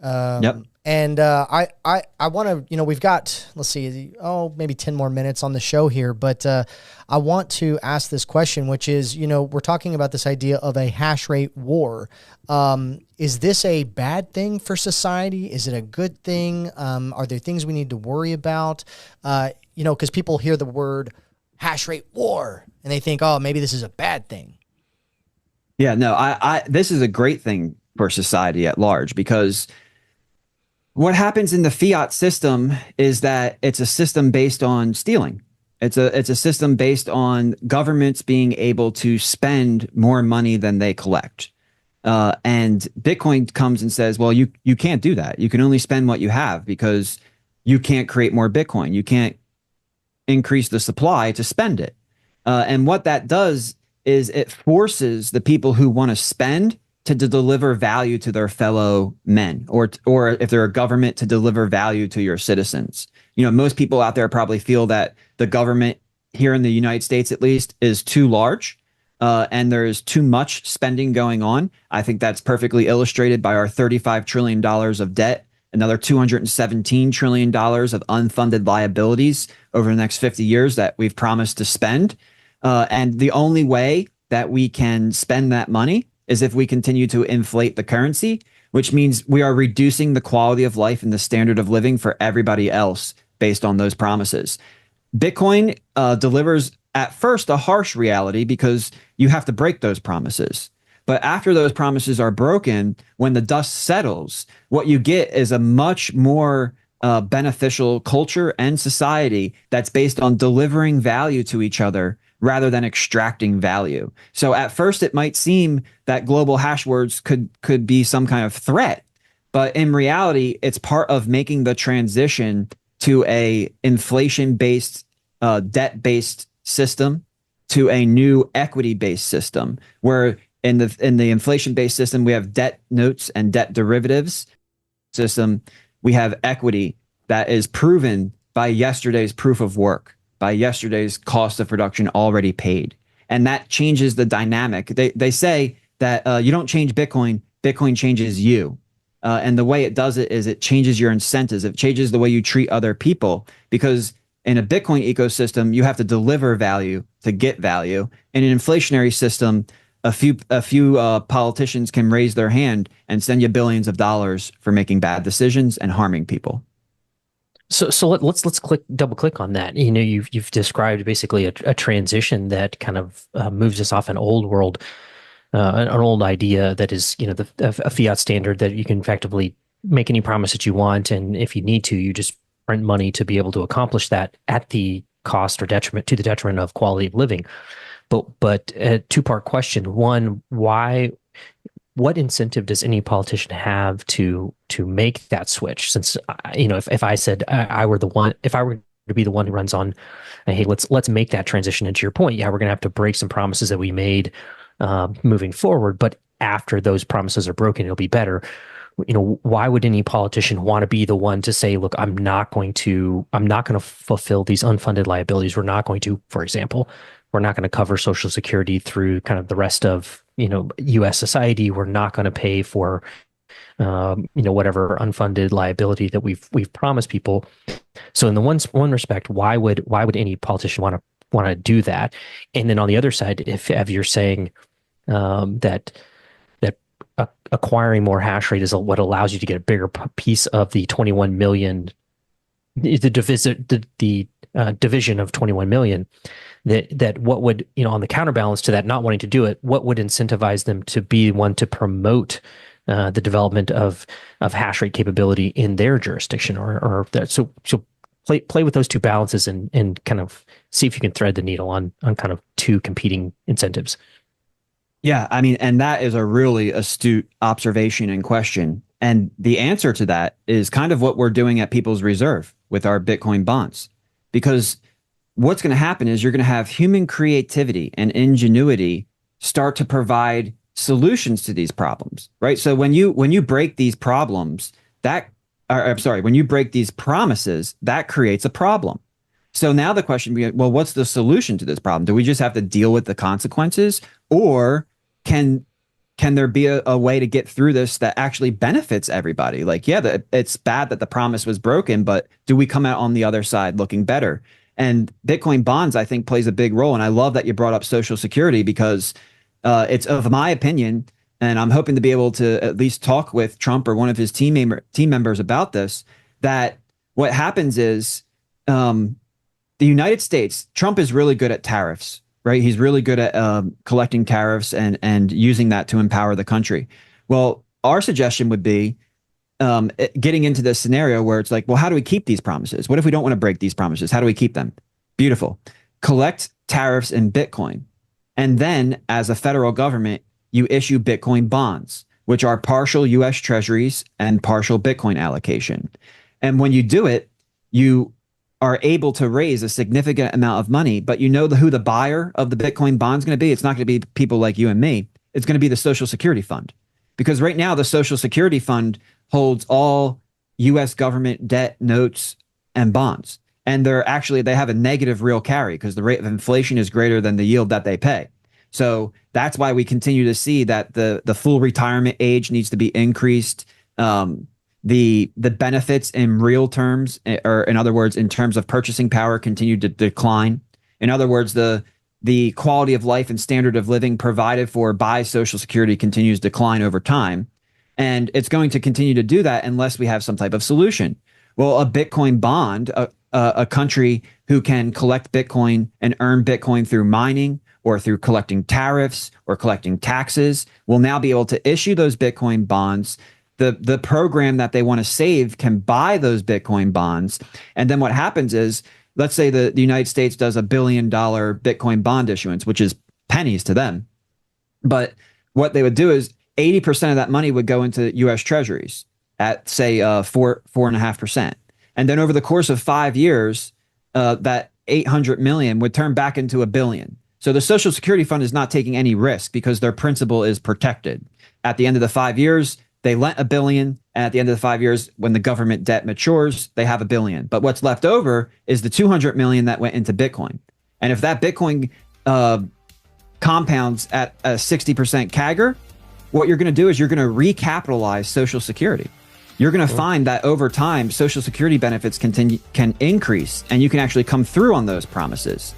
Yep. And I want to, we've got, let's see, maybe 10 more minutes on the show here, but I want to ask this question, which is, we're talking about this idea of a hash rate war. Is this a bad thing for society? Is it a good thing? Are there things we need to worry about? Because people hear the word hash rate war and they think, oh, maybe this is a bad thing. Yeah, no, this is a great thing for society at large, because what happens in the fiat system is that it's a system based on stealing. It's a system based on governments being able to spend more money than they collect. And Bitcoin comes and says, well, you can't do that. You can only spend what you have because you can't create more Bitcoin. You can't increase the supply to spend it. And what that does is it forces the people who want to spend to deliver value to their fellow men, or if they're a government, to deliver value to your citizens. Most people out there probably feel that the government here in the United States, at least, is too large, and there's too much spending going on. I think that's perfectly illustrated by our $35 trillion of debt, another $217 trillion of unfunded liabilities over the next 50 years that we've promised to spend. And the only way that we can spend that money is if we continue to inflate the currency, which means we are reducing the quality of life and the standard of living for everybody else based on those promises. Bitcoin delivers at first a harsh reality because you have to break those promises. But after those promises are broken, when the dust settles, what you get is a much more beneficial culture and society that's based on delivering value to each other rather than extracting value. So at first, it might seem that global hash words could be some kind of threat, but in reality, it's part of making the transition to a inflation-based, debt-based system to a new equity-based system, where in the inflation-based system we have debt notes and debt derivatives system. We have equity that is proven by yesterday's proof of work, by yesterday's cost of production already paid. And that changes the dynamic. They say that you don't change Bitcoin, Bitcoin changes you. And the way it does it is it changes your incentives. It changes the way you treat other people, because in a Bitcoin ecosystem, you have to deliver value to get value. In an inflationary system, a few politicians can raise their hand and send you billions of dollars for making bad decisions and harming people. So let's double click on that. You've described basically a transition that kind of moves us off an old world, an old idea that is a fiat standard that you can effectively make any promise that you want, and if you need to, you just print money to be able to accomplish that at the cost or detriment to the detriment of quality of living. But a two-part question. One, what incentive does any politician have to make that switch? Since if I said if I were to be the one who runs on, hey, let's make that transition. And to your point, yeah, we're going to have to break some promises that we made moving forward. But after those promises are broken, it'll be better. Why would any politician want to be the one to say, look, I'm not going to fulfill these unfunded liabilities. We're not going to, for example, we're not going to cover Social Security through kind of the rest of U.S. society. We're not going to pay for whatever unfunded liability that we've promised people. So in the one respect, why would any politician want to do that? And then on the other side, if you're saying that acquiring more hash rate is what allows you to get a bigger piece of the 21 million, the division of 21 million, that what would, on the counterbalance to that, not wanting to do it, what would incentivize them to be one to promote the development of hash rate capability in their jurisdiction, or that? So play with those two balances and kind of see if you can thread the needle on kind of two competing incentives. Yeah, I mean, and that is a really astute observation and question. And the answer to that is kind of what we're doing at People's Reserve with our Bitcoin bonds. Because what's going to happen is you're going to have human creativity and ingenuity start to provide solutions to these problems, right? So when you break these problems, when you break these promises, that creates a problem. So now the question becomes, well, what's the solution to this problem? Do we just have to deal with the consequences, or can can there be a way to get through this that actually benefits everybody? Like, yeah, it's bad that the promise was broken, but do we come out on the other side looking better? And Bitcoin bonds, I think, plays a big role. And I love that you brought up Social Security because it's of my opinion, and I'm hoping to be able to at least talk with Trump or one of his team members about this, that what happens is the United States, Trump is really good at tariffs, right? He's really good at collecting tariffs and using that to empower the country. Well, our suggestion would be getting into this scenario where it's like, well, how do we keep these promises? What if we don't want to break these promises? How do we keep them? Beautiful. Collect tariffs in Bitcoin. And then as a federal government, you issue Bitcoin bonds, which are partial US treasuries and partial Bitcoin allocation. And when you do it, you are able to raise a significant amount of money, but you know who the buyer of the Bitcoin bond is going to be? It's not going to be people like you and me. It's going to be the Social Security Fund. Because right now, the Social Security Fund holds all US government debt, notes, and bonds. And they have a negative real carry because the rate of inflation is greater than the yield that they pay. So that's why we continue to see that the full retirement age needs to be increased. The benefits in real terms, or in other words, in terms of purchasing power, continue to decline. In other words, the quality of life and standard of living provided for by Social Security continues to decline over time. And it's going to continue to do that unless we have some type of solution. Well, a Bitcoin bond, a country who can collect Bitcoin and earn Bitcoin through mining or through collecting tariffs or collecting taxes, will now be able to issue those Bitcoin bonds. The program that they want to save can buy those Bitcoin bonds. And then what happens is, let's say the United States does $1 billion Bitcoin bond issuance, which is pennies to them. But what they would do is 80% of that money would go into US treasuries at, say, 4.5%. And then over the course of 5 years, that 800 million would turn back into $1 billion. So the Social Security Fund is not taking any risk because their principal is protected. At the end of the 5 years, they lent $1 billion. And at the end of the 5 years, when the government debt matures, they have $1 billion. But what's left over is the 200 million that went into Bitcoin. And if that Bitcoin compounds at a 60% CAGR, what you're going to do is you're going to recapitalize Social Security. You're going to find that over time, Social Security benefits can increase, and you can actually come through on those promises.